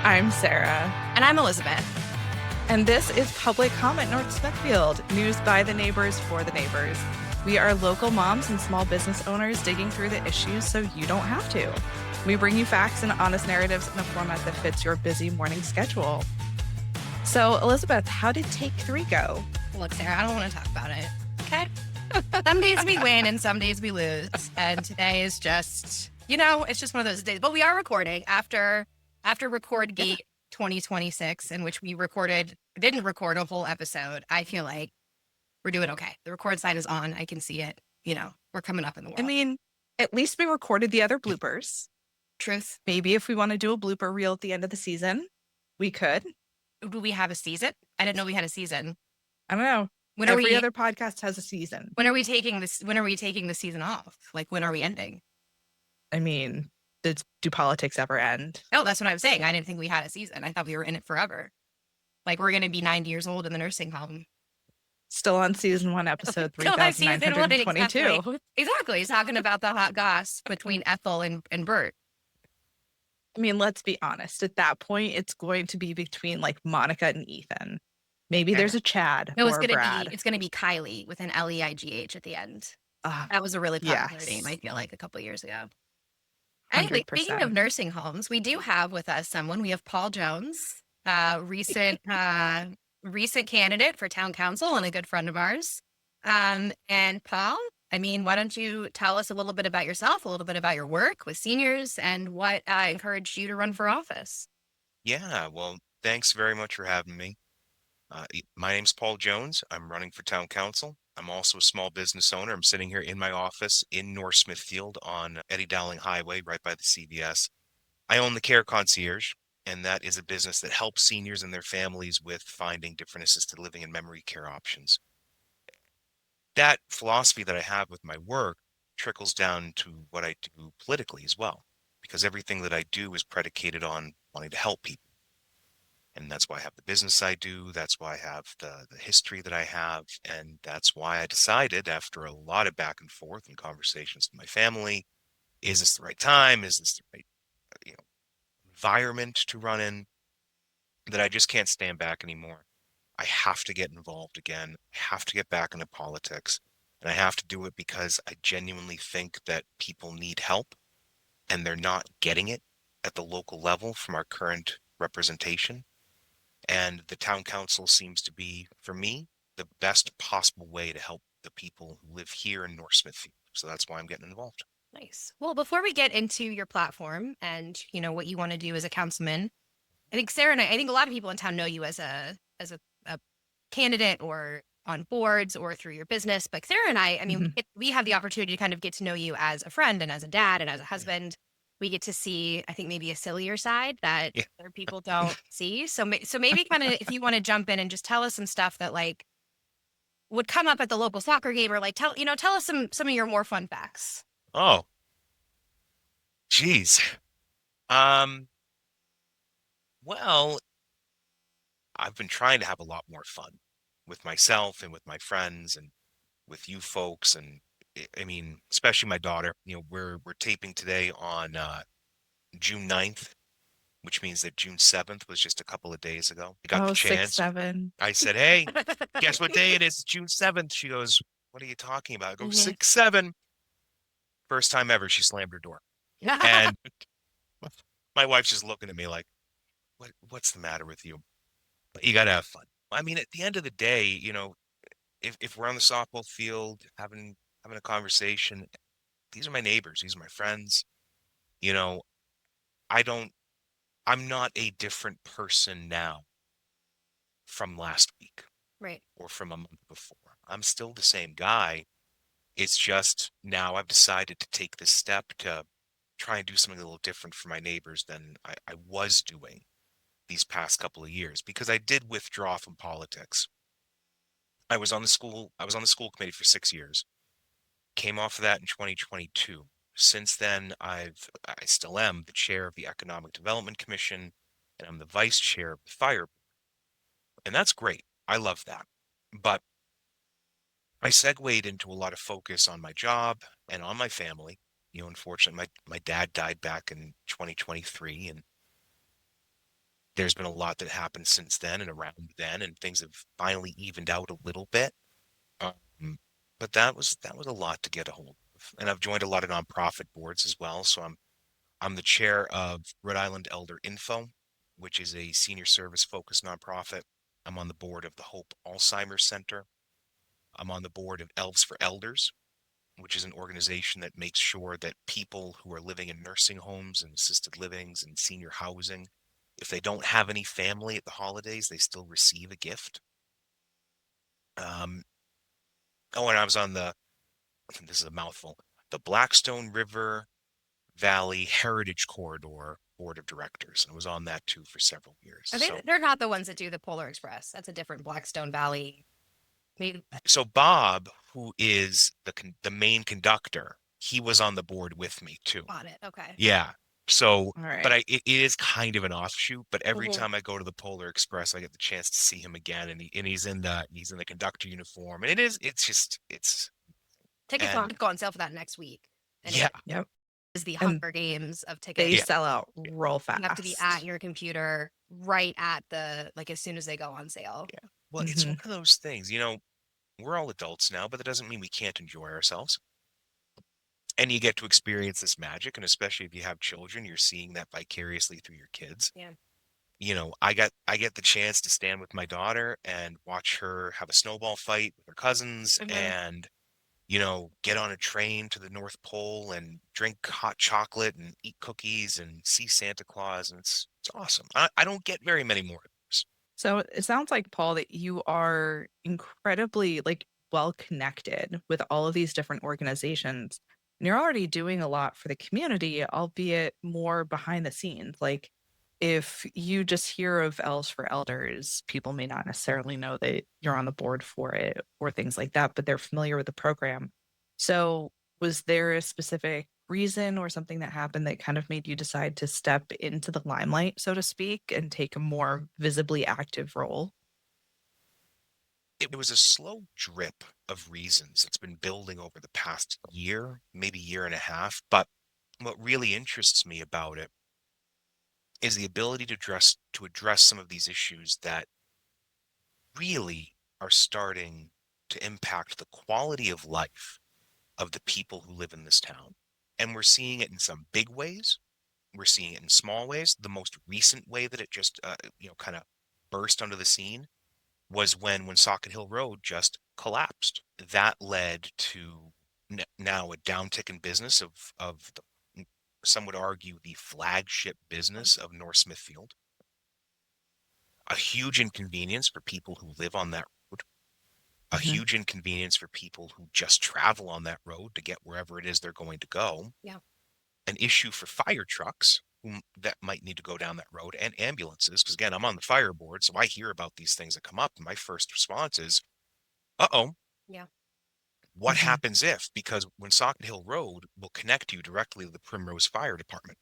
I'm Sarah, And I'm Elizabeth. and this is Public Comment North Smithfield, news by the neighbors for the neighbors. We are local moms and small business owners digging through the issues so you don't have to. We bring you facts and honest narratives in a format that fits your busy morning schedule. So, Elizabeth, how did take 3 go? Look, Sarah, I don't want to talk about it. Okay? Some days we win and some days we lose. And today is just, it's just one of those days. But we are recording after Record Gate 2026, in which we didn't record a whole episode. I feel like we're doing okay. The record sign is on. I can see it. We're coming up in the world. I mean, at least we recorded the other bloopers. Truth. Maybe if we want to do a blooper reel at the end of the season, we could. Do we have a season? I didn't know we had a season. I don't know. Every other podcast has a season. When are we taking this? When are we taking the season off? Like, when are we ending? I mean, do politics ever end? No, that's what I'm saying. I didn't think we had a season. I thought we were in it forever. Like, we're going to be 90 years old in the nursing home. Still on season 1, episode 3922. Exactly. He's talking about the hot goss between Ethel and Bert. I mean, let's be honest. At that point, it's going to be between like Monica and Ethan. Maybe there's a Chad or a Brad. It's gonna be Kylie with an Leigh at the end. That was a really popular name, I feel like, a couple years ago. Anyway, speaking of nursing homes, we do have with us someone. We have Paul Jones, recent candidate for town council and a good friend of ours. And Paul, I mean, why don't you tell us a little bit about yourself, a little bit about your work with seniors, and what encouraged you to run for office? Yeah, well, thanks very much for having me. My name's Paul Jones. I'm running for town council. I'm also a small business owner. I'm sitting here in my office in North Smithfield on Eddie Dowling Highway, right by the CVS. I own the Care Concierge, and that is a business that helps seniors and their families with finding different assisted living and memory care options. That philosophy that I have with my work trickles down to what I do politically as well, because everything that I do is predicated on wanting to help people. And that's why I have the business I do. That's why I have the history that I have. And that's why I decided, after a lot of back and forth and conversations with my family, is this the right time? Is this the right environment to run in? That I just can't stand back anymore. I have to get involved again. I have to get back into politics. And I have to do it because I genuinely think that people need help and they're not getting it at the local level from our current representation. And the town council seems to be, for me, the best possible way to help the people who live here in North Smithfield. So that's why I'm getting involved. Nice. Well, before we get into your platform and, what you want to do as a councilman, I think Sarah and I think a lot of people in town know you as a candidate or on boards or through your business. But Sarah and I mean, we have the opportunity to kind of get to know you as a friend and as a dad and as a husband. We get to see, I think, maybe a sillier side that other people don't see. So maybe kind of if you want to jump in and just tell us some stuff that like would come up at the local soccer game, or like tell us some of your more fun facts. Oh, geez. Well, I've been trying to have a lot more fun with myself and with my friends and with you folks. And I mean, especially my daughter, we're taping today on June 9th, which means that June 7th was just a couple of days ago. I got the chance. 6-7. I said, hey, guess what day it is? It's June 7th. She goes, what are you talking about? I go, 6-7. First time ever she slammed her door. And my wife's just looking at me like, what's the matter with you? But you got to have fun. I mean, at the end of the day, if we're on the softball field having a conversation, these are my neighbors, these are my friends. I'm not a different person now from last week. Right. Or from a month before. I'm still the same guy. It's just now I've decided to take this step to try and do something a little different for my neighbors than I was doing these past couple of years, because I did withdraw from politics. I was on the school committee for 6 years. Came off of that in 2022. Since then, I still am the chair of the Economic Development Commission, and I'm the vice chair of the Fire Board. And that's great. I love that. But I segued into a lot of focus on my job and on my family. Unfortunately, my dad died back in 2023, and There's been a lot that happened since then and around then, and things have finally evened out a little bit. Um, but that was a lot to get a hold of. And I've joined a lot of nonprofit boards as well. So I'm the chair of Rhode Island Elder Info, which is a senior service focused nonprofit. I'm on the board of the Hope Alzheimer's Center. I'm on the board of Elves for Elders, which is an organization that makes sure that people who are living in nursing homes and assisted livings and senior housing, if they don't have any family at the holidays, they still receive a gift. Um, oh, and I was on this is a mouthful, the Blackstone River Valley Heritage Corridor Board of Directors. And I was on that too for several years. They're not the ones that do the Polar Express. That's a different Blackstone Valley. Maybe. So Bob, who is the main conductor, he was on the board with me too. Got it. Okay. Yeah. So, All right. but it is kind of an offshoot. But every Mhm. time I go to the Polar Express, I get the chance to see him again, and he's in the conductor uniform, and it's Tickets and go on sale for that next week. And yeah, it Yep. is the And Hunger Games of They tickets. Yeah. sell out real fast. You have to be at your computer right at as soon as they go on sale. yeah. Well, it's one of those things, we're all adults now, but that doesn't mean we can't enjoy ourselves. And you get to experience this magic, and especially if you have children, you're seeing that vicariously through your kids. Yeah. I get the chance to stand with my daughter and watch her have a snowball fight with her cousins Mhm. and get on a train to the North Pole and drink hot chocolate and eat cookies and see Santa Claus. And it's awesome. I don't get very many more of those. So it sounds like, Paul, that you are incredibly well connected with all of these different organizations. And you're already doing a lot for the community, albeit more behind the scenes. Like if you just hear of Elves for Elders, people may not necessarily know that you're on the board for it or things like that, but they're familiar with the program. So was there a specific reason or something that happened that kind of made you decide to step into the limelight, so to speak, and take a more visibly active role? It was a slow drip of reasons. It's been building over the past year, maybe year and a half. But what really interests me about it is the ability to address some of these issues that really are starting to impact the quality of life of the people who live in this town. And we're seeing it in some big ways. We're seeing it in small ways. The most recent way that it just, kind of burst onto the scene was when Woonsocket Hill Road just collapsed. That led to now a downtick in business of some would argue the flagship business of North Smithfield. A huge inconvenience for people who live on that road. A Mhm. huge inconvenience for people who just travel on that road to get wherever it is they're going to go. Yeah. An issue for fire trucks that might need to go down that road, and ambulances, because again, I'm on the fire board, so I hear about these things that come up, and my first response is, uh-oh. Yeah. What Mhm. happens if? Because Woonsocket Hill Road will connect you directly to the Primrose Fire Department.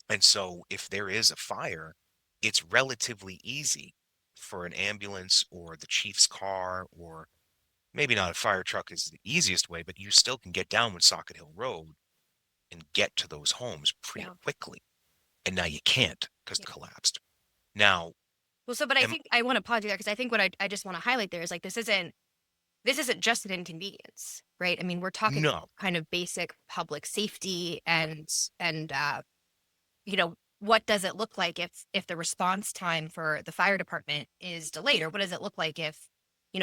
And so if there is a fire, it's relatively easy for an ambulance or the chief's car, or maybe not a fire truck is the easiest way, but you still can get down Woonsocket Hill Road and get to those homes pretty Yeah. quickly. And now you can't because it Yeah. collapsed. Now, Well, but I am, think I want to pause you there because I think what I just want to highlight there is this isn't just an inconvenience, right? I mean, we're talking no, kind of basic public safety and what does it look like if the response time for the fire department is delayed, or what does it look like if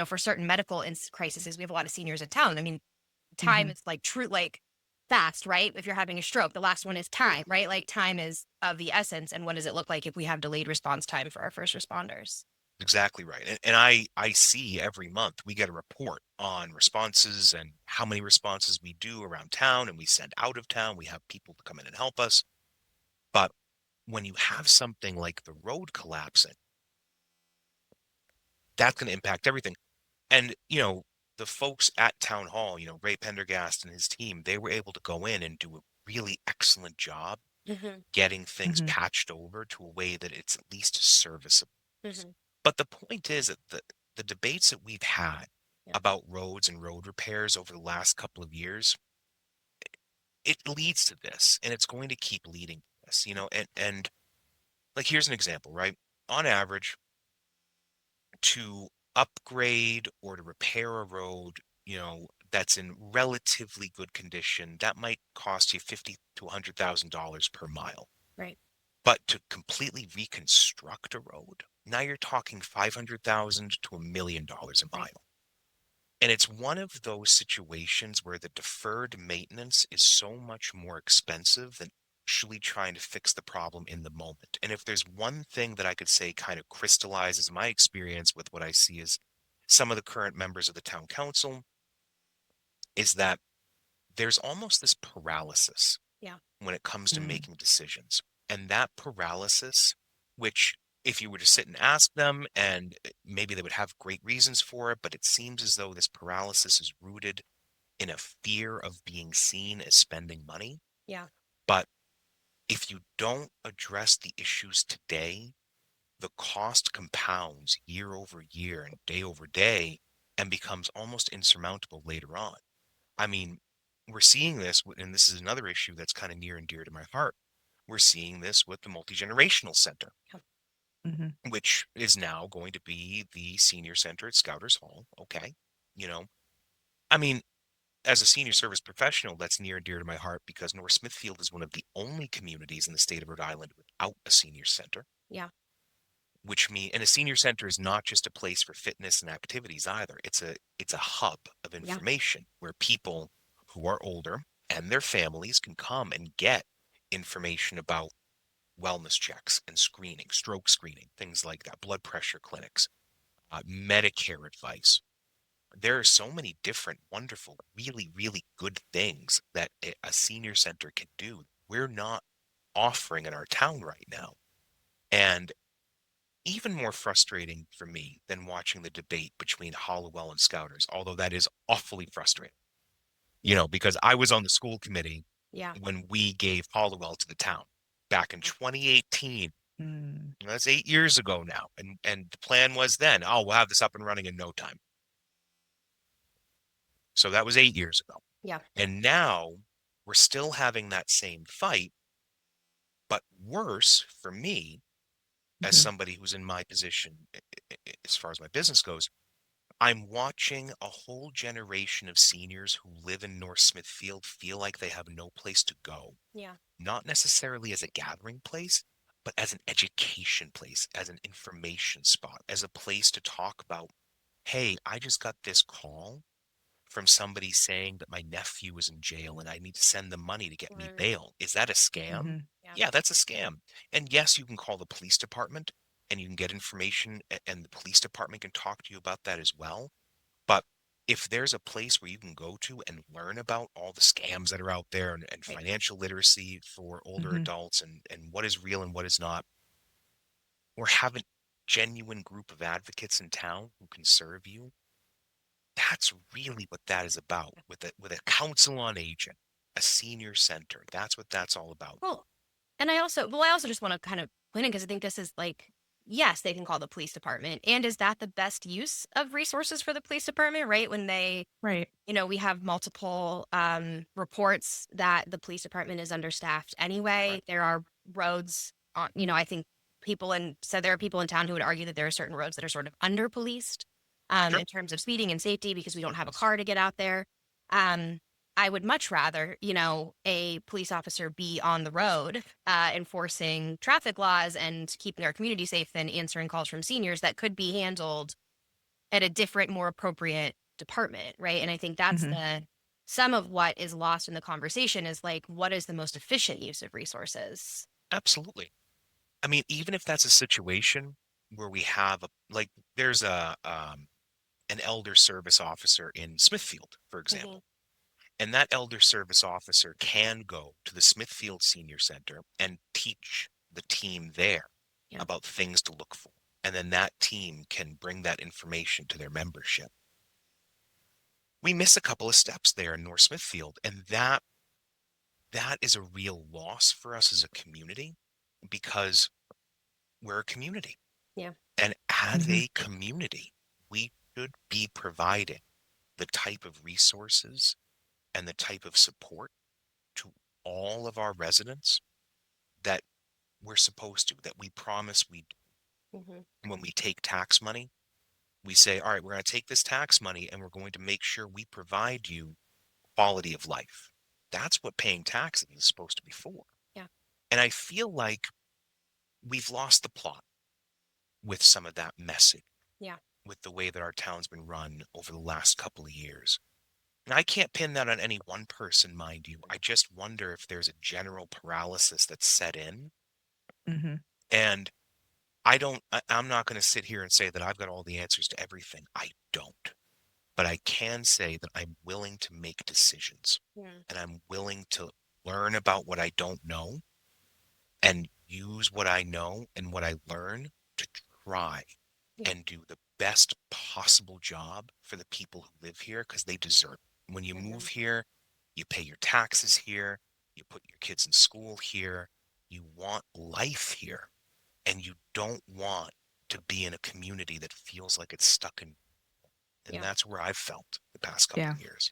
for certain medical crises, we have a lot of seniors in town. I mean, time Mhm. is fast, right? If you're having a stroke, the last one is time, right? Like time is of the essence. And what does it look like if we have delayed response time for our first responders? exactly right. And I see every month we get a report on responses and how many responses we do around town and we send out of town. We have people to come in and help us. But when you have something like the road collapsing, that's going to impact everything. And, the folks at town hall, Ray Pendergast and his team, they were able to go in and do a really excellent job Mm-hmm. getting things Mhm. patched over to a way that it's at least serviceable. Mm-hmm. But the point is that the debates that we've had Yeah. about roads and road repairs over the last couple of years, it leads to this, and it's going to keep leading to this, and like here's an example, right? On average, to upgrade or to repair a road, that's in relatively good condition, that might cost you 50 to $100,000 per mile. Right. But to completely reconstruct a road, now you're talking 500,000 to $1 million a Right. mile. And it's one of those situations where the deferred maintenance is so much more expensive than actually trying to fix the problem in the moment. And if there's one thing that I could say kind of crystallizes my experience with what I see as some of the current members of the town council, is that there's almost this paralysis Yeah. when it comes to Mm. making decisions. And that paralysis, which if you were to sit and ask them, and maybe they would have great reasons for it, but it seems as though this paralysis is rooted in a fear of being seen as spending money. Yeah. But if you don't address the issues today, the cost compounds year over year and day over day and becomes almost insurmountable later on. I mean, we're seeing this, and this is another issue that's kind of near and dear to my heart. We're seeing this with the multi-generational center, Hmm. which is now going to be the senior center at Scouters Hall. Okay. You know, I mean, as a senior service professional, that's near and dear to my heart because North Smithfield is one of the only communities in the state of Rhode Island without a senior center, Yeah. which means, and a senior center is not just a place for fitness and activities either. It's a hub of Yeah. information where people who are older and their families can come and get information about wellness checks and screening, stroke screening, things like that, blood pressure clinics, Medicare advice. There are so many different, wonderful, really, really good things that a senior center can do. We're not offering in our town right now. And even more frustrating for me than watching the debate between Hollowell and Scouters, although that is awfully frustrating, because I was on the school committee Yeah. when we gave Hollowell to the town back in 2018. Mm. That's 8 years ago now. And the plan was then, oh, we'll have this up and running in no time. So that was 8 years ago. Yeah. And now we're still having that same fight, but worse for me as Mhm. somebody who's in my position as far as my business goes. I'm watching a whole generation of seniors who live in North Smithfield feel like they have no place to go, Yeah. not necessarily as a gathering place, but as an education place, as an information spot, as a place to talk about, hey, I just got this call from somebody saying that my nephew is in jail and I need to send them money to get me Or bail. Is that a scam? Mhm. yeah. Yeah, that's a scam. And yes, you can call the police department and you can get information, and the police department can talk to you about that as well. But if there's a place where you can go to and learn about all the scams that are out there, and Right. financial literacy for older Mhm. adults, and what is real and what is not, or have a genuine group of advocates in town who can serve you, that's really what that is about with a council on aging, a senior center. That's what that's all about. Well, and I also just want to kind of point in because I think this is like, yes, they can call the police department. And is that the best use of resources for the police department, right? When they, Right. we have multiple reports that the police department is understaffed Right. anyway. There are roads on, I think there are people in town who would argue that there are certain roads that are sort of under policed Sure. in terms of speeding and safety because we don't have a Yes. car to get out there. Um, I would much rather, a police officer be on the road enforcing traffic laws and keeping our community safe than answering calls from seniors that could be handled at a different, more appropriate department, right? And I think that's Mhm. some of what is lost in the conversation is like, what is the most efficient use of resources? Absolutely. I mean, even if that's a situation where we have there's an elder service officer in Smithfield, for Hmm. example, and that elder service officer can go to the Smithfield Senior Center and teach the team there Yeah. about things to look for. And then that team can bring that information to their membership. We miss a couple of steps there in North Smithfield, and that is a real loss for us as a community because we're a community. Yeah. And as Mhm. a community, we should be providing the type of resources and the type of support to all of our residents that we're supposed to, that we promise we do. Mm-hmm. When we take tax money, we say, all right, we're going to take this tax money and we're going to make sure we provide you quality of life. That's what paying taxes is supposed to be for. Yeah. And I feel like we've lost the plot with some of that message, Yeah. with the way that our town's been run over the last couple of years. And I can't pin that on any one person, mind you. I just wonder if there's a general paralysis that's set in. Hmm. And I'm not going to sit here and say that I've got all the answers to everything. I don't. But I can say that I'm willing to make decisions, Yeah. and I'm willing to learn about what I don't know and use what I know and what I learn to try Yeah. and do the best possible job for the people who live here, because they deserve it. When you move here, you pay your taxes here, you put your kids in school here, you want life here, and you don't want to be in a community that feels like it's stuck in. And Yeah. that's where I've felt the past couple Yeah. of years.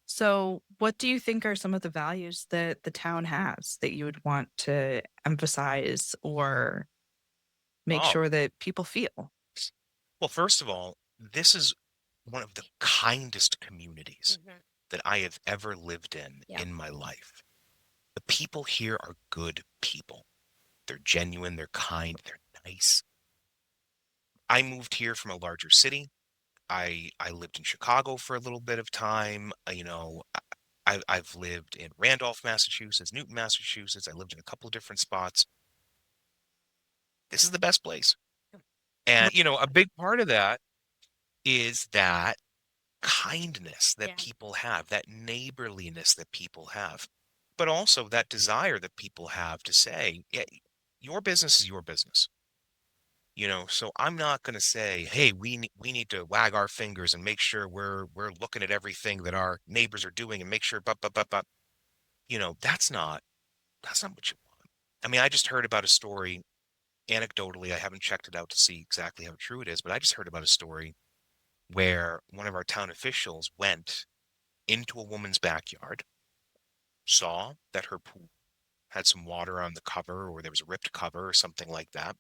So, what do you think are some of the values that the town has that you would want to emphasize or make Oh, sure that people feel? well, first of all, this is one of the kindest communities Mm-hmm. that I have ever lived Yeah. in my life. The people here are good people. They're genuine, they're kind, they're nice. I moved here from a larger city. I lived in Chicago for a little bit of time. I've lived in Randolph, Massachusetts, Newton, Massachusetts. I lived in a couple of different spots. This is the best place. And, a big part of that is that kindness that Yeah. people have, that neighborliness that people have, but also that desire that people have to say, yeah, your business is your business. So I'm not going to say, hey, we need to wag our fingers and make sure we're looking at everything that our neighbors are doing and make sure, but, that's not what you want. I mean, I just heard about a story anecdotally. I haven't checked it out to see exactly how true it is, but I just heard about a story where one of our town officials went into a woman's backyard, saw that her pool had some water on the cover or there was a ripped cover or something like that,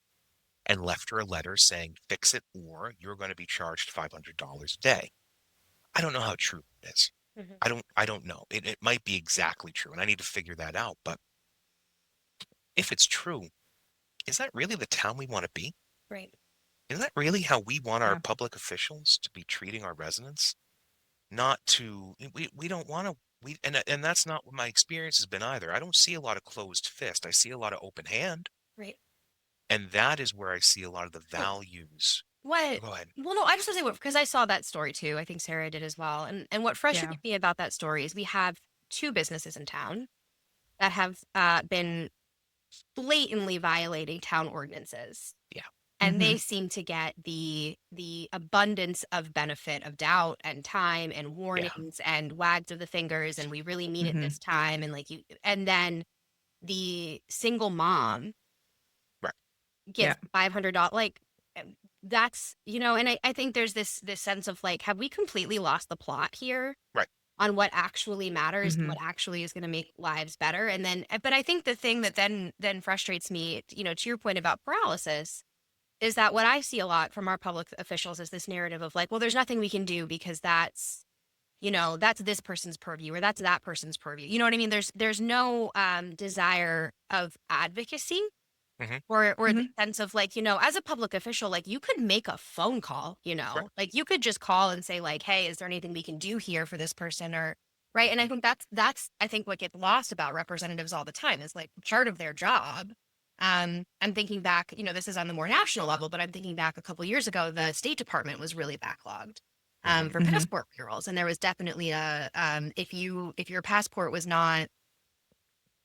and left her a letter saying, fix it or you're going to be charged $500 a day. I don't know how true it is. Mm-hmm. I don't know. It might be exactly true, and I need to figure that out. But if it's true, is that really the town we want to be? Right. Is that really how we want our Yeah. public officials to be treating our residents? Not to, we don't want to, and that's not what my experience has been either. I don't see a lot of closed fist. I see a lot of open hand. Right. And that is where I see a lot of the Well, values. what? Go ahead. Well, no, I just want to say because I saw that story too. I think Sarah did as well. And what Yeah. frustrated me about that story is we have two businesses in town that have been blatantly violating town ordinances. Yeah. And they Mhm. seem to get the abundance of benefit of doubt and time and Yeah. warnings and wags of the fingers and we really mean it Mhm. this time and like you and then the single mom Right. gets Yeah. $500 like that's and I think there's this sense of like have we completely lost the plot here Right. on what actually matters and Mhm. what actually is going to make lives better and then but I think the thing that then frustrates me to your point about paralysis is that what I see a lot from our public officials is this narrative of like, well, there's nothing we can do because that's this person's purview or that's that person's purview. You know what I mean? There's no desire of advocacy Hmm. or the Mhm. sense of like, as a public official, like you could make a phone call, Right. like you could just call and say like, hey, is there anything we can do here for this person or right? And I think that's I think what gets lost about representatives all the time is like part of their job. I'm thinking back, this is on the more national level, but I'm thinking back a couple years ago, the State Department was really backlogged Hmm. for Mhm. passport bureaus, and there was definitely a if your passport was not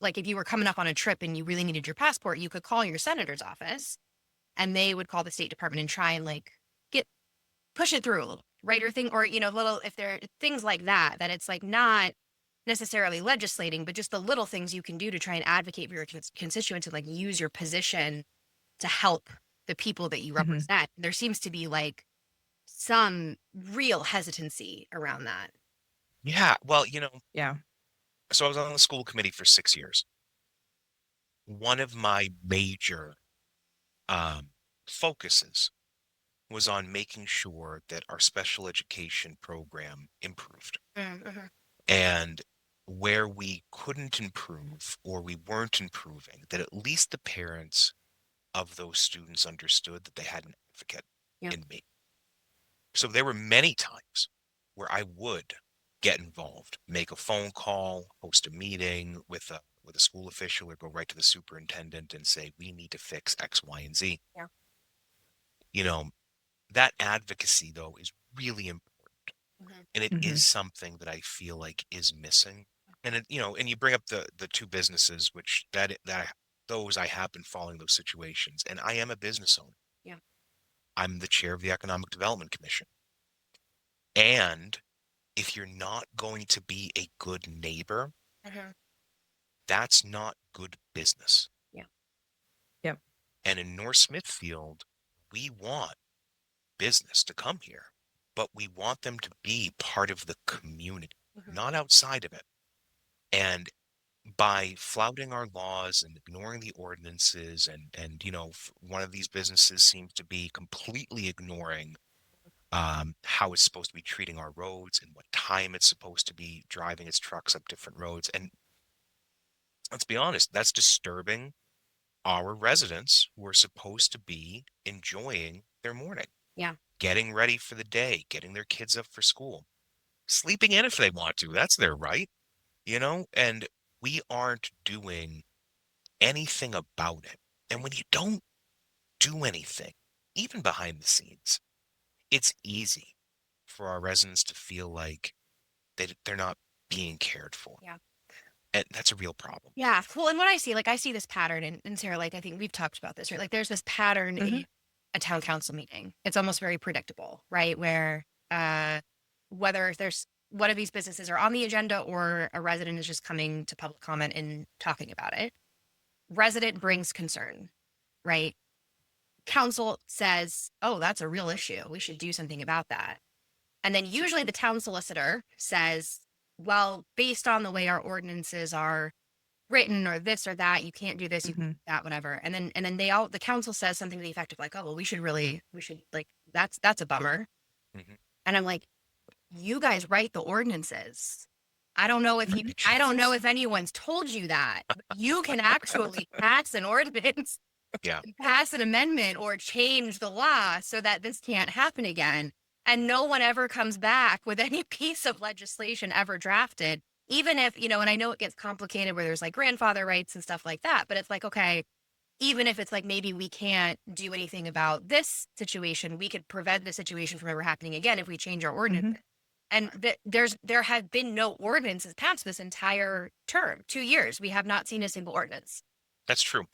like if you were coming up on a trip and you really needed your passport, you could call your senator's office, and they would call the State Department and try and like get push it through a little, right? Or thing, or little if there are things like that, that it's like not necessarily legislating, but just the little things you can do to try and advocate for your constituents and like use your position to help the people that you Mhm. represent. There seems to be like some real hesitancy around that. Yeah. Well, Yeah. so I was on the school committee for 6 years. one of my major um, focuses was on making sure that our special education program improved. Mm-hmm. And where we couldn't improve or we weren't improving, that at least the parents of those students understood that they had an advocate Yeah. in me. So there were many times where I would get involved, make a phone call, host a meeting with a school official, or go right to the superintendent and say, we need to fix X, Y, and Z. Yeah. You know, that advocacy though is really important. Mm-hmm. And it Hmm. is something that I feel like is missing. And and you bring up the two businesses, which those I have been following those situations, and I am a business owner. Yeah. I'm the chair of the Economic Development Commission. And if you're not going to be a good neighbor, Mm-hmm. that's not good business. Yeah. Yep. And in North Smithfield, we want business to come here, but we want them to be part of the community, Mm-hmm. not outside of it. And by flouting our laws and ignoring the ordinances, and one of these businesses seems to be completely ignoring how it's supposed to be treating our roads and what time it's supposed to be driving its trucks up different roads. And let's be honest, that's disturbing our residents who are supposed to be enjoying their morning, Yeah. getting ready for the day, getting their kids up for school, sleeping in if they want to. That's their right. And we aren't doing anything about it. And when you don't do anything, even behind the scenes, it's easy for our residents to feel like they're not being cared for. Yeah. And that's a real problem. Yeah. Well, and what I see, like, I see this pattern, and Sarah, like, I think we've talked about this, right? Like, there's this pattern Hmm. in a town council meeting. It's almost very predictable, right? Where, whether there's one of these businesses are on the agenda or a resident is just coming to public comment and talking about it, resident brings concern, right? Council says, oh, that's a real issue. We should do something about that. And then usually the town solicitor says, well, based on the way our ordinances are written or this or that, you can't do this, you can't Hmm. do that, whatever. And then the council says something to the effect of like, oh, well, we should like, that's a bummer. Mhm. And I'm like, you guys write the ordinances. I don't know Jesus. if anyone's told you that. But you can actually pass an ordinance, Yeah. pass an amendment, or change the law so that this can't happen again. And no one ever comes back with any piece of legislation ever drafted, even if, and I know it gets complicated where there's like grandfather rights and stuff like that, but it's like, okay, even if it's like maybe we can't do anything about this situation, we could prevent the situation from ever happening again if we change our ordinance. Hmm. And there have been no ordinances passed this entire term, 2 years. We have not seen a single ordinance. That's true.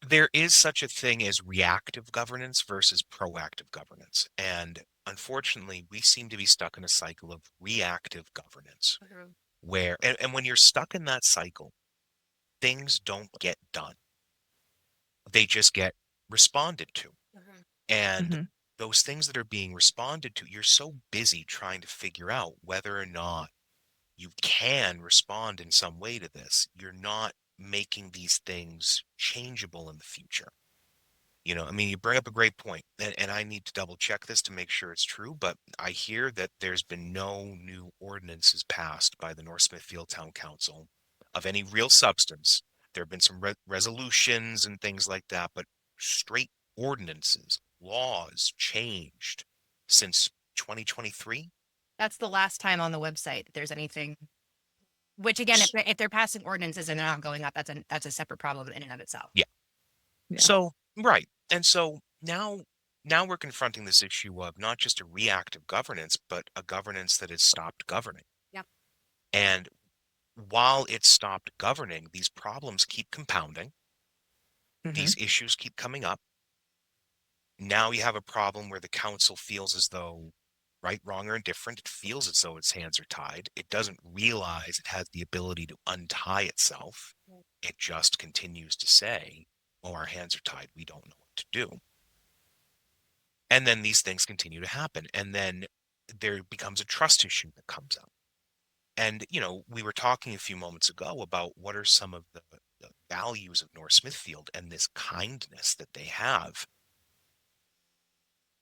There is such a thing as reactive governance versus proactive governance. And unfortunately, we seem to be stuck in a cycle of reactive governance and when you're stuck in that cycle, things don't get done. They just get responded to. And Hmm. those things that are being responded to, you're so busy trying to figure out whether or not you can respond in some way to this. You're not making these things changeable in the future. I mean, you bring up a great point, and I need to double check this to make sure it's true, but I hear that there's been no new ordinances passed by the North Smithfield Town Council of any real substance. There have been some resolutions and things like that, but straight ordinances, laws changed since 2023. That's the last time on the website that there's anything. Which again, if they're passing ordinances and they're not going up, that's a separate problem in and of itself. Yeah. Yeah. So, right. And so now we're confronting this issue of not just a reactive governance, but a governance that has stopped governing. Yep. And while it's stopped governing, these problems keep compounding. Hmm. These issues keep coming up. Now you have a problem where the council feels as though, right, wrong, or indifferent, it feels as though its hands are tied. It doesn't realize it has the ability to untie itself. It just continues to say, oh, our hands are tied. We don't know what to do. And then these things continue to happen. And then there becomes a trust issue that comes up. And, we were talking a few moments ago about what are some of the values of North Smithfield and this kindness that they have,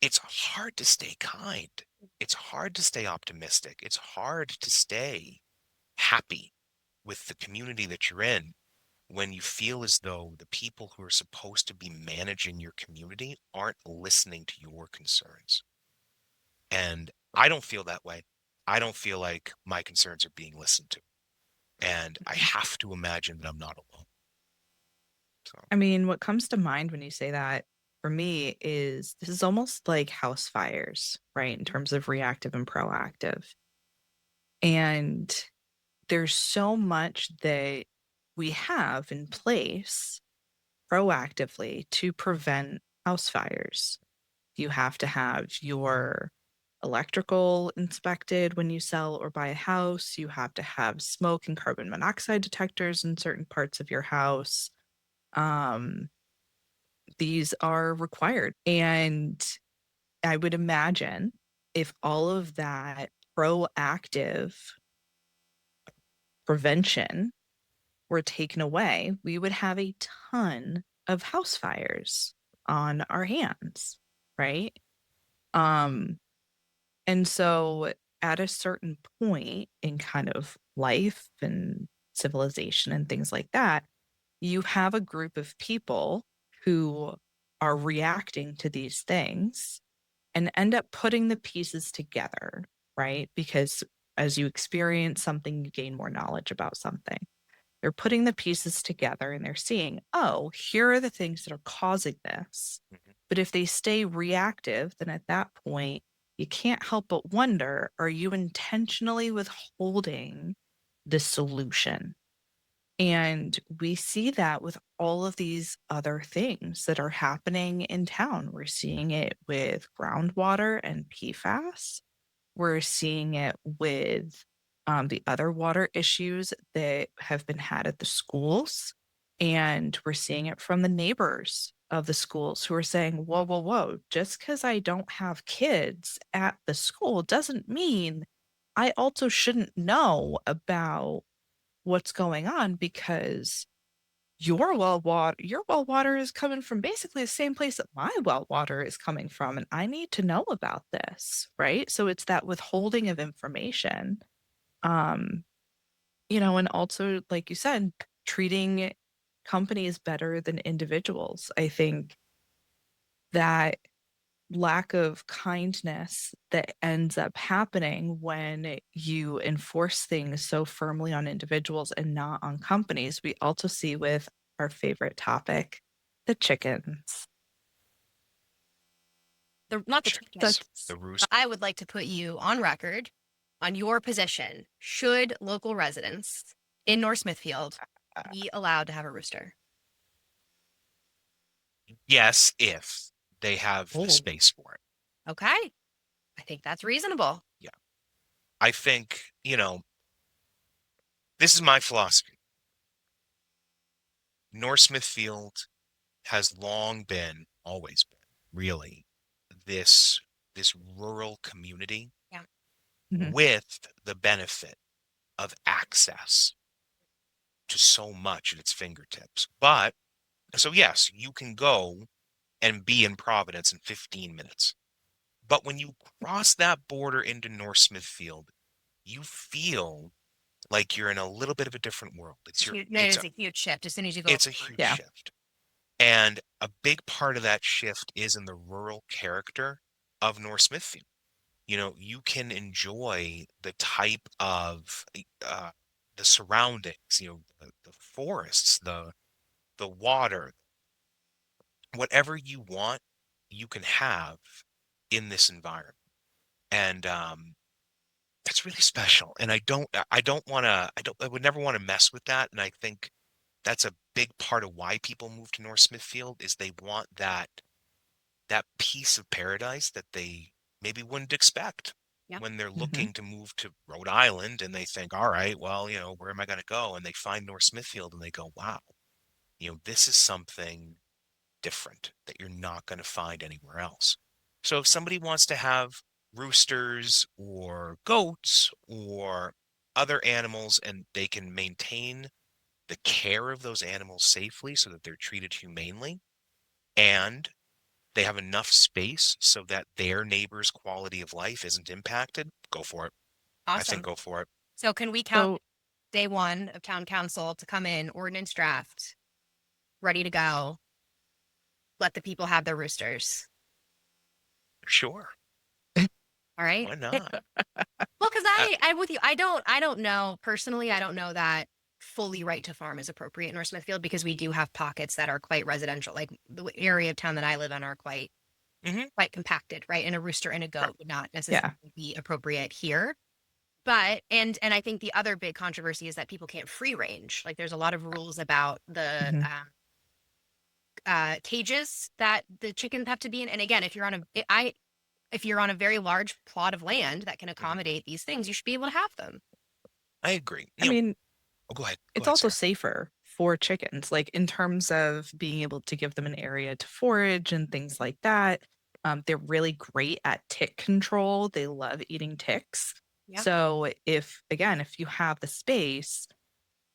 it's hard to stay kind. It's hard to stay optimistic. It's hard to stay happy with the community that you're in when you feel as though the people who are supposed to be managing your community aren't listening to your concerns. And I don't feel that way. I don't feel like my concerns are being listened to. And I have to imagine that I'm not alone. So, I mean, what comes to mind when you say that for me is this is almost like house fires, right? In terms of reactive and proactive. And there's so much that we have in place proactively to prevent house fires. You have to have your electrical inspected when you sell or buy a house. You have to have smoke and carbon monoxide detectors in certain parts of your house. Um, these are required. And I would imagine if all of that proactive prevention were taken away, we would have a ton of house fires on our hands, right? Um, and so at a certain point in kind of life and civilization and things like that, you have a group of people who are reacting to these things and end up putting the pieces together, right? Because as you experience something, you gain more knowledge about something. They're putting the pieces together and they're seeing, oh, here are the things that are causing this. mhm. But if they stay reactive, then at that point, you can't help but wonder, are you intentionally withholding the solution? And we see that with all of these other things that are happening in town. We're seeing it with groundwater and PFAS. We're seeing it with the other water issues that have been had at the schools. And we're seeing it from the neighbors of the schools who are saying, whoa, whoa, whoa, just because I don't have kids at the school doesn't mean I also shouldn't know about what's going on because your well water is coming from basically the same place that my well water is coming from, and I need to know about this, right? So it's that withholding of information. Um, and also, like you said, treating companies better than individuals. I think that lack of kindness that ends up happening when you enforce things so firmly on individuals and not on companies, we also see with our favorite topic, the chickens. Not the Chickens, chickens. the rooster. I would like to put you on record on your position. Should local residents in North Smithfield be allowed to have a rooster? Yes, if they have the Oh, space for it. Okay. I think that's reasonable. Yeah. I think, this is my philosophy. North Smithfield has long been, always been, really, this this rural community Yeah. mhm. with the benefit of access to so much at its fingertips. But so yes, you can go and be in Providence in 15 minutes. But when you cross that border into North Smithfield, you feel like you're in a little bit of a different world. That is a huge shift as soon as you go over It's a the border. huge Yeah. shift. And a big part of that shift is in the rural character of North Smithfield. You can enjoy the type of the surroundings, the forests, the water, whatever you want, you can have in this environment. And that's really special. And I don't want to, I would never want to mess with that. And I think that's a big part of why people move to North Smithfield is they want that piece of paradise that they maybe wouldn't expect Yeah. when they're Hmm. looking to move to Rhode Island and they think, all right, well, where am I going to go? And they find North Smithfield and they go, wow, this is something different that you're not going to find anywhere else. So if somebody wants to have roosters or goats or other animals and they can maintain the care of those animals safely so that they're treated humanely, and they have enough space so that their neighbor's quality of life isn't impacted, go for it. I think Awesome. go for it. So can we count So day one of town council to come in, ordinance draft, ready to go, let the people have their roosters? Sure. All right. Why not? Well, because Uh, I'm with you. I don't know personally. I don't know that fully right to farm is appropriate in North Smithfield because we do have pockets that are quite residential. Like the area of town that I live in are quite mhm, quite compacted, right? And a rooster and a goat would not yeah. necessarily be appropriate here. But and I think the other big controversy is that people can't free range. Like there's a lot of rules about the Mhm. cages that the chickens have to be in. And again, if you're on a very large plot of land that can mhm. accommodate these things, you should be able to have them. I agree. I mean, Oh, go ahead. Go it's ahead, also Sarah. safer for chickens, like in terms of being able to give them an area to forage and things like that. They're really great at tick control. They love eating ticks. Yeah. So if you have the space,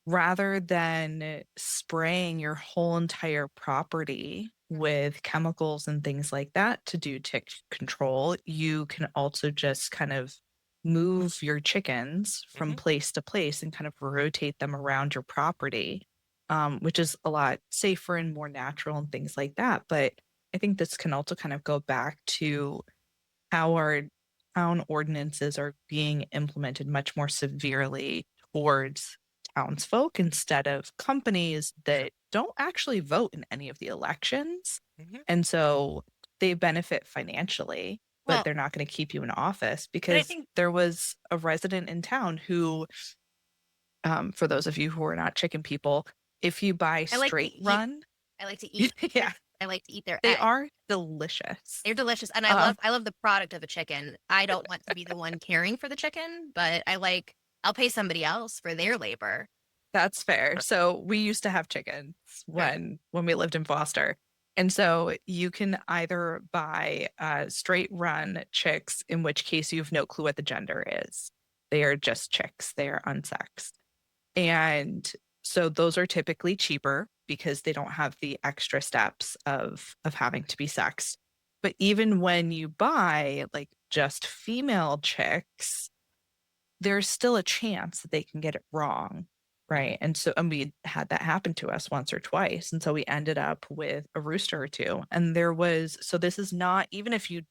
rather than spraying your whole entire property with chemicals and things like that to do tick control, you can also just kind of move your chickens from Mhm. place to place and kind of rotate them around your property, which is a lot safer and more natural and things like that. But I think this can also kind of go back to how our town ordinances are being implemented much more severely towards townsfolk instead of companies that don't actually vote in any of the elections. Mhm. And so they benefit financially, but Well, they're not going to keep you in office and I because think there was a resident in town who, for those of you who are not chicken people, if you buy I like to straight eat. run, I like to eat. yeah, I like to eat their they eggs. are delicious. They're delicious, and Um, I love the product of a chicken. I don't want to be the one caring for the chicken, but I'll pay somebody else for their labor. That's fair. So we used to have chickens Okay. when we lived in Foster. And so you can either buy straight run chicks, in which case you have no clue what the gender is. They are just chicks. They are unsexed. And so those are typically cheaper because they don't have the extra steps of having to be sexed. But even when you buy like just female chicks, there's still a chance that they can get it wrong. Mhm. Right. And we had that happen to us once or twice. And so we ended up with a rooster or two. And so this is not, even if you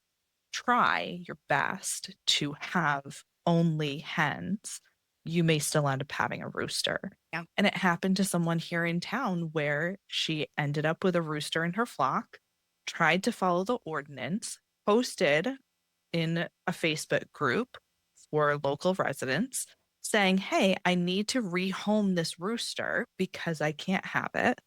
try your best to have only hens, you may still end up having a rooster. Yeah. And it happened to someone here in town where she ended up with a rooster in her flock, tried to follow the ordinance, posted in a Facebook group for local residents saying, "Hey, I need to rehome this rooster because I can't have it.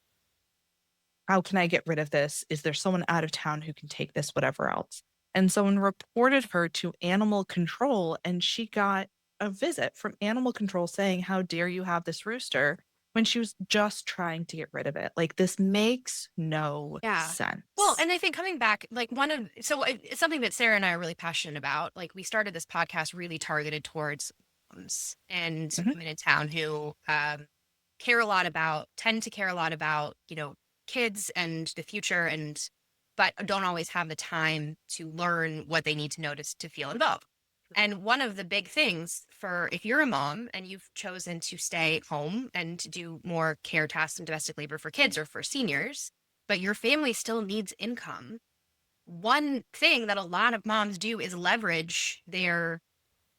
How can I get rid of this? Is there someone out of town who can take this, whatever else?" And someone reported her to animal control, and she got a visit from animal control saying, "How dare you have this rooster?" when she was just trying to get rid of it. Like, this makes no Yeah. Well, sense. and I think coming back, like it's something that Sarah and I are really passionate about. Like we started this podcast really targeted towards moms and Mhm. women in town who care a lot about, tend to care a lot about, kids and the future but don't always have the time to learn what they need to know to feel involved. And one of the big things for if you're a mom and you've chosen to stay home and to do more care tasks and domestic labor for kids or for seniors, but your family still needs income. One thing that a lot of moms do is leverage their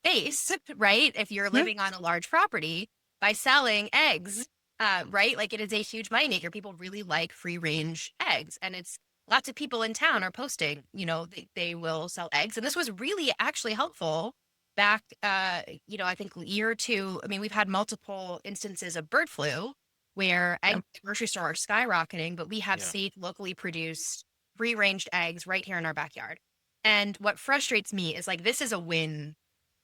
base, right? If you're Yeah. living on a large property by selling eggs, right? Like it is a huge money maker. People really like free range eggs. And it's lots of people in town are posting, they will sell eggs. And this was really actually helpful back, I think year or two. I mean, we've had multiple instances of bird flu where eggs Yeah. at the grocery store are skyrocketing, but we have Yeah. safe, locally produced, free ranged eggs right here in our backyard. And what frustrates me is like, this is a win.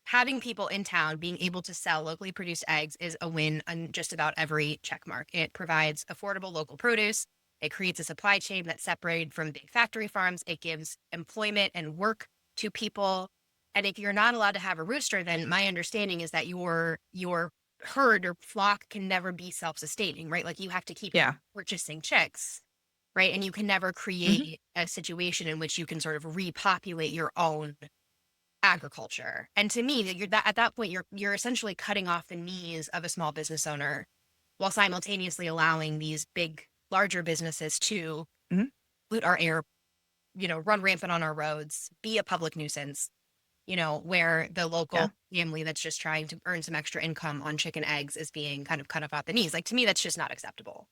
Having people in town being able to sell locally produced eggs is a win on just about every check mark. It provides affordable local produce. It creates a supply chain that's separated from big factory farms. It gives employment and work to people. And if you're not allowed to have a rooster, then my understanding is that your herd or flock can never be self-sustaining, right? Like you have to keep Yeah. purchasing chicks, right? And you can never Hmm. create a situation in which you can sort of repopulate your own agriculture. And to me, that you're that at that point, you're essentially cutting off the knees of a small business owner while simultaneously allowing these big, larger businesses to Hmm. pollute our air, run rampant on our roads, be a public nuisance, where the Yeah. local family that's just trying to earn some extra income on chicken eggs is being kind of cut off at the knees. Like to me, that's just not acceptable.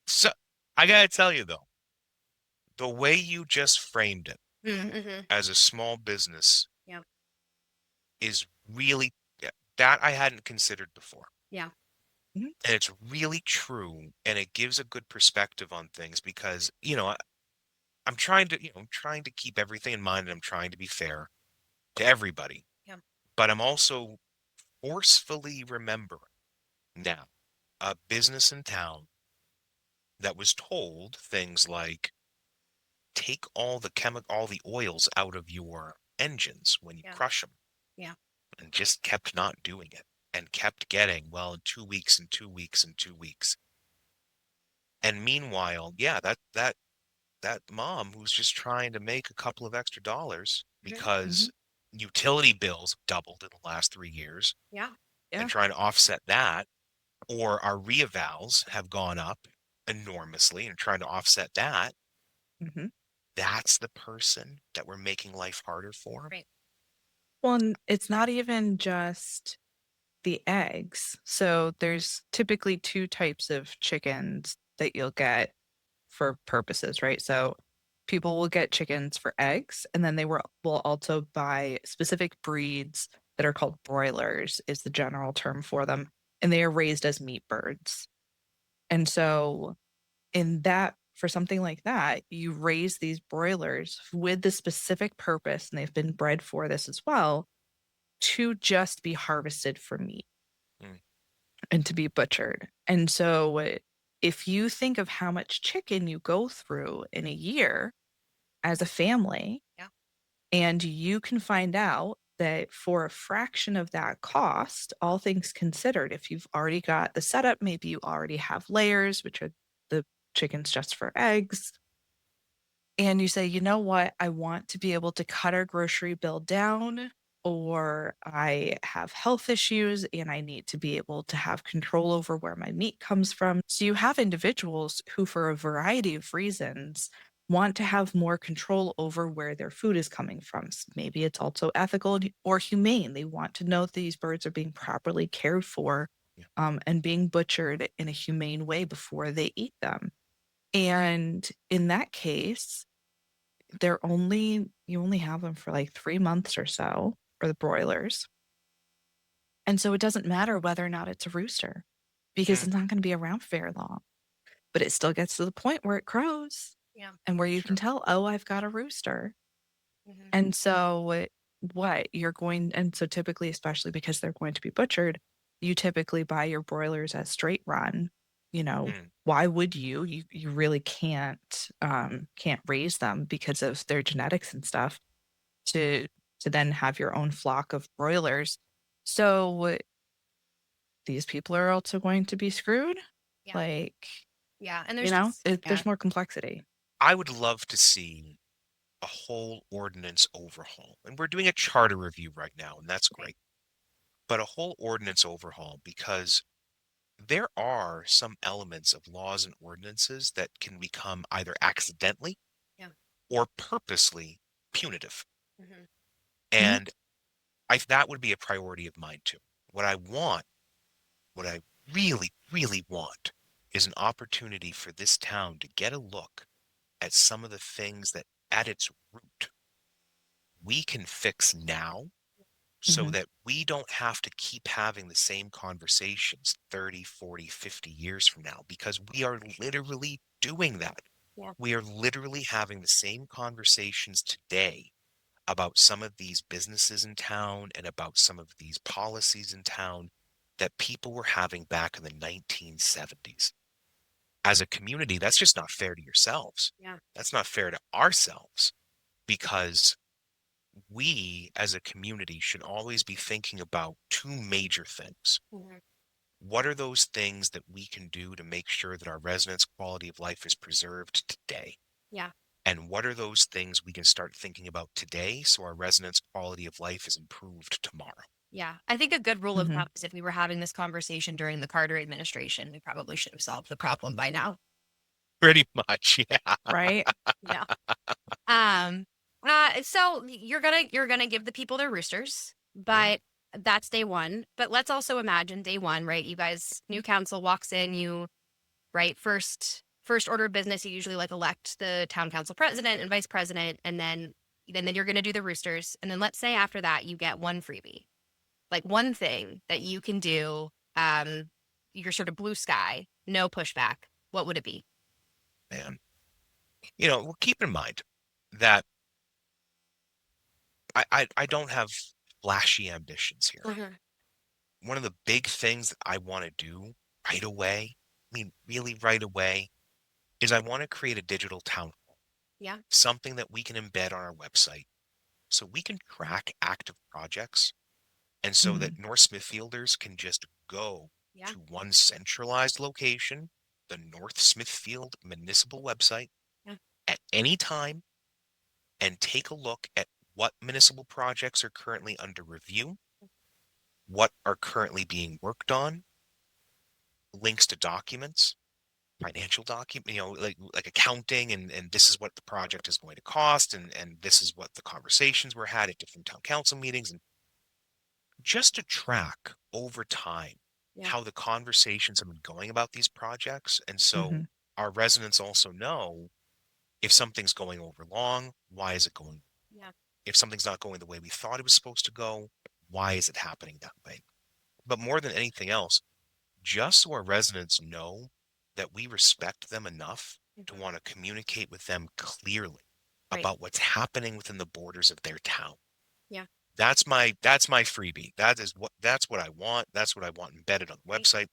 So I gotta tell you though, the way you just framed it Mm-hmm. as a small business Yeah. is really that I hadn't considered before. Yeah. Hmm. And it's really true, and it gives a good perspective on things because, I'm trying to, I'm trying to keep everything in mind and I'm trying to be fair to everybody. Yeah. But I'm also forcefully remembering now a business in town that was told things like take all the oils out of your engines when you Yeah. crush them, Yeah. and just kept not doing it and kept getting, well, in 2 weeks and 2 weeks and 2 weeks. And meanwhile, yeah, that mom who's just trying to make a couple of extra dollars Hmm. because Hmm. utility bills doubled in the last 3 years Yeah. and Yeah. trying to offset that, or our reavals have gone up enormously and trying to offset that. Hmm. That's the person that we're making life harder for. Right. Well, and it's not even just the eggs. So there's typically two types of chickens that you'll get for purposes, right? So people will get chickens for eggs, and then will also buy specific breeds that are called broilers, is the general term for them, and they are raised as meat birds. And so for something like that, you raise these broilers with the specific purpose, and they've been bred for this as well, to just be harvested for meat Mm, and to be butchered. And so if you think of how much chicken you go through in a year as a family, Yeah. and you can find out that for a fraction of that cost, all things considered, if you've already got the setup, maybe you already have layers, which are the chickens just for eggs, and you say, you know what, I want to be able to cut our grocery bill down, or I have health issues and I need to be able to have control over where my meat comes from. So you have individuals who, for a variety of reasons, want to have more control over where their food is coming from. Maybe it's also ethical or humane. They want to know that these birds are being properly cared for, yeah. and being butchered in a humane way before they eat them. And in that case, you only have them for like 3 months or so for the broilers. And so it doesn't matter whether or not it's a rooster because Mm, it's not going to be around for very long. But it still gets to the point where it crows Yeah. and where you can sure. tell, oh, I've got a rooster. Hmm. And so and so typically, especially because they're going to be butchered, you typically buy your broilers as straight run. Mm, Why would you? You really can't raise them because of their genetics and stuff to then have your own flock of broilers. So these people are also going to be screwed. Yeah. Like, Yeah. And there's just, yeah. there's more complexity. I would love to see a whole ordinance overhaul. And we're doing a charter review right now, and that's Right. great. But a whole ordinance overhaul because there are some elements of laws and ordinances that can become either accidentally Yeah. or purposely punitive. Hmm. Mhm. And that would be a priority of mine too. What I want, what I really, really want is an opportunity for this town to get a look at some of the things that at its root we can fix now so Mhm. that we don't have to keep having the same conversations 30, 40, 50 years from now, because we are literally doing that. Yeah. We are literally having the same conversations today about some of these businesses in town and about some of these policies in town that people were having back in the 1970s. As a community, that's just not fair to yourselves. Yeah. That's not fair to ourselves because we as a community should always be thinking about two major things. Hmm. what are those things that we can do to make sure that our residents' quality of life is preserved today? Yeah. And what are those things we can start thinking about today so our residents' quality of life is improved tomorrow? Yeah. I think a good rule of Hmm. thumb is if we were having this conversation during the Carter administration, we probably should have solved the problem by now. Pretty much, yeah. Right? Yeah. Um, so you're gonna give the people their roosters, Yeah. but that's day one. But let's also imagine day one, right? You guys, new council walks in, you right first order of business, you usually like elect the town council president and vice president, and then you're gonna do the roosters. And then let's say after that you get one freebie, like one thing that you can do, you're sort of blue sky, no pushback. What would it be? Man. Well, keep in mind that I don't have flashy ambitions here. Mhm. One of the big things that I want to do right away, I mean, really right away, is I want to create a digital town hall, Yeah. something that we can embed on our website so we can track active projects and so Hmm. that North Smithfielders can just go Yeah. to one centralized location, the North Smithfield Municipal website, Yeah. at any time and take a look at what municipal projects are currently under review, what are currently being worked on, links to documents, financial document, like accounting, and this is what the project is going to cost, and this is what the conversations were had at different town council meetings, and just to track over time Yeah. how the conversations have been going about these projects. And so Hmm. our residents also know if something's going over long, why is it going? Yeah. If something's not going the way we thought it was supposed to go, why is it happening that way? But more than anything else, just so our residents know that we respect them enough to Mhm. want to communicate with them clearly Right. about what's happening within the borders of their town. Yeah. That's my freebie. That's what I want. That's what I want embedded on the Right. website.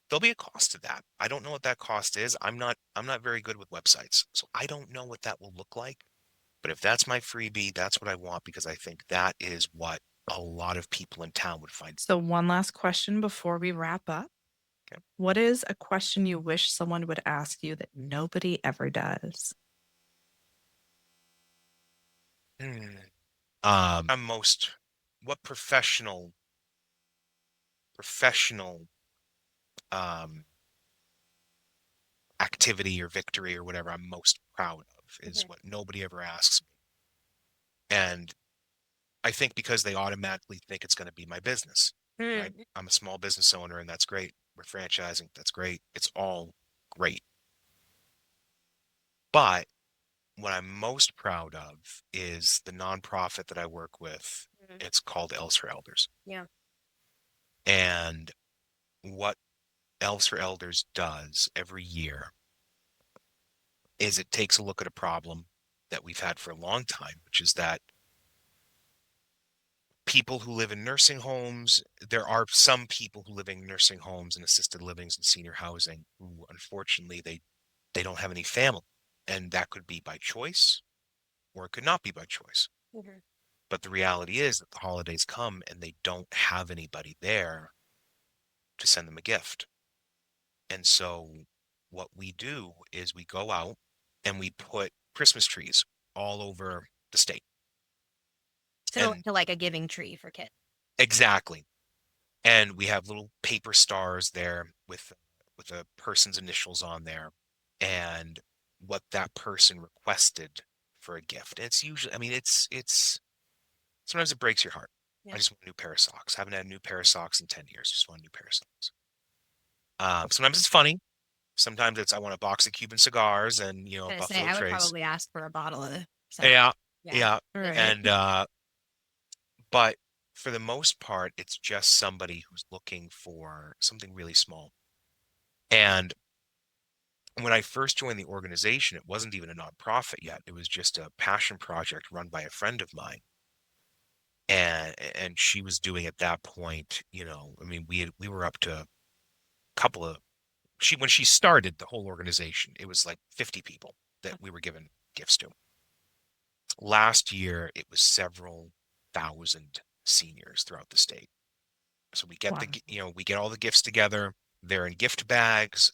There'll be a cost to that. I don't know what that cost is. I'm not very good with websites, so I don't know what that will look like. But if that's my freebie, that's what I want because I think that is what a lot of people in town would find. So, one last question before we wrap up. Okay. What is a question you wish someone would ask you that nobody ever does? Hmm. I'm most what professional um activity or victory or whatever I'm most proud of is Mhm. what nobody ever asks me. And I think because they automatically think it's going to be my business, right? Mm. I'm a small business owner and that's great. We're franchising, that's great. It's all great. But what I'm most proud of is the nonprofit that I work with. Mhm. It's called Elves for Elders. Yeah. And what Elves for Elders does every year is it takes a look at a problem that we've had for a long time, which is that people who live in nursing homes, there are some people who live in nursing homes and assisted livings and senior housing who unfortunately they don't have any family. And that could be by choice or it could not be by choice. Mhm. But the reality is that the holidays come and they don't have anybody there to send them a gift. And so what we do is we go out and we put Christmas trees all over the state. So And like a giving tree for kids. exactly. And we have little paper stars there with a person's initials on there and what that person requested for a gift. And it's usually, I mean, it's sometimes it breaks your heart. I Yeah. just want a new pair of socks. Haven't had a new pair of socks in 10 years. Just want a new pair of socks. Sometimes it's funny. Sometimes it's I want a box of Cuban cigars and Gonna say Buffalo I would Trace. probably ask for a bottle of some. Yeah, Yeah. yeah. All This right. And but for the most part, it's just somebody who's looking for something really small. And when I first joined the organization, it wasn't even a nonprofit yet. It was just a passion project run by a friend of mine. And she was doing at that point, I mean, we were up to a couple of she when she started the whole organization, it was like 50 people that we were giving gifts to. Last year, it was several thousand seniors throughout the state. So we get Wow. we get all the gifts together. They're in gift bags.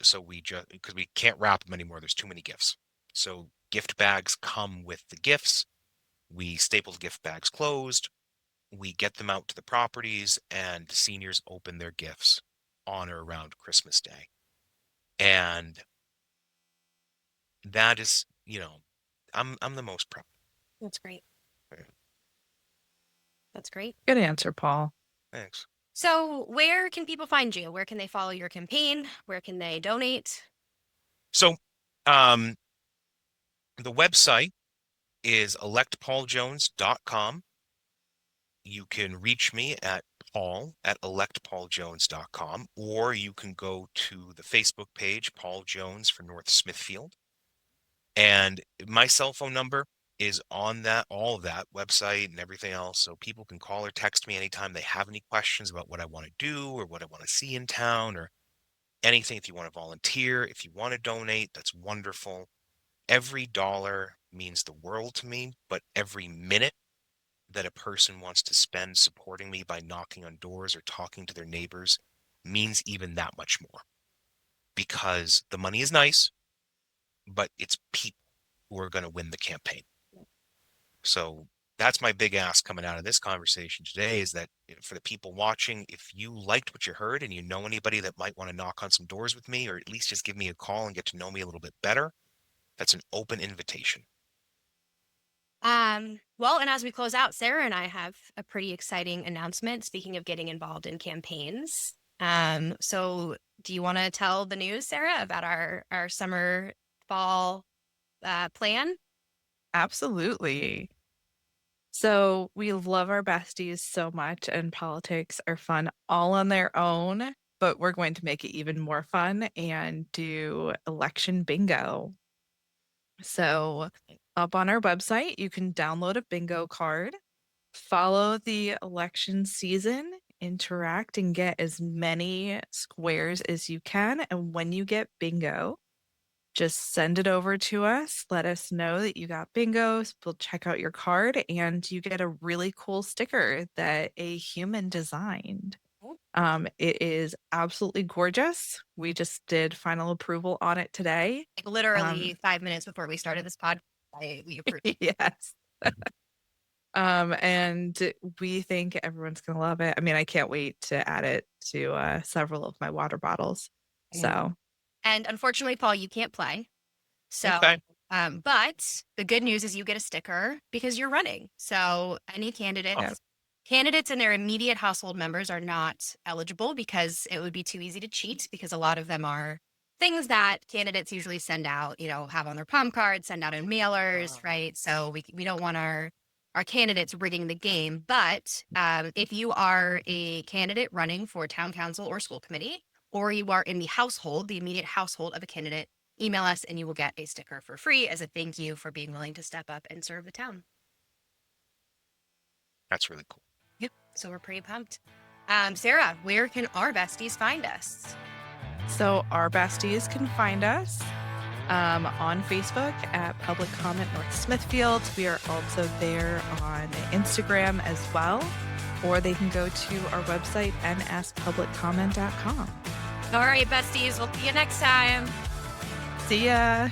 So because we can't wrap them anymore. There's too many gifts. So gift bags come with the gifts. We staple the gift bags closed. We get them out to the properties, and the seniors open their gifts on or around Christmas Day. And that is, I'm the most proud. That's great. Yeah. That's great. Good answer, Paul. Thanks. So where can people find you? Where can they follow your campaign? Where can they donate? So, the website is electpauljones.com. You can reach me at paul@electpauljones.com, or you can go to the Facebook page, Paul Jones for North Smithfield. And my cell phone number is on all of that website and everything else. So people can call or text me anytime they have any questions about what I want to do or what I want to see in town or anything. If you want to volunteer, if you want to donate, that's wonderful. Every dollar means the world to me, but every minute that a person wants to spend supporting me by knocking on doors or talking to their neighbors means even that much more. Because the money is nice, but it's people who are going to win the campaign. So that's my big ask coming out of this conversation today, is that for the people watching, if you liked what you heard and you know anybody that might want to knock on some doors with me, or at least just give me a call and get to know me a little bit better, that's an open invitation. Well, and as we close out, Sarah and I have a pretty exciting announcement, speaking of getting involved in campaigns. So do you want to tell the news, Sarah, about our summer fall plan? Absolutely. So we love our besties so much, and politics are fun all on their own, but we're going to make it even more fun and do election bingo. So up on our website, you can download a bingo card, follow the election season, interact, and get as many squares as you can. And when you get bingo, just send it over to us. Let us know that you got bingo. We'll check out your card, and you get a really cool sticker that a human designed. It is absolutely gorgeous. We just did final approval on it today. Like literally 5 minutes before we started this pod, we approved. Yes. And we think everyone's going to love it. I mean, I can't wait to add it to several of my water bottles. So, And unfortunately, Paul, you can't play. So, Okay. but the good news is you get a sticker because you're running. So any candidates and their immediate household members are not eligible because it would be too easy to cheat, because a lot of them are things that candidates usually send out, have on their palm cards, send out in mailers, right? So we don't want our candidates rigging the game. But if you are a candidate running for town council or school committee, or you are in the immediate household of a candidate, email us and you will get a sticker for free as a thank you for being willing to step up and serve the town. That's really cool. Yep. So we're pretty pumped. Sarah, where can our besties find us? So our besties can find us on Facebook at Public Comment North Smithfield. We are also there on Instagram as well, or they can go to our website, nspubbliccomment.com. All right, besties, we'll see you next time. See ya.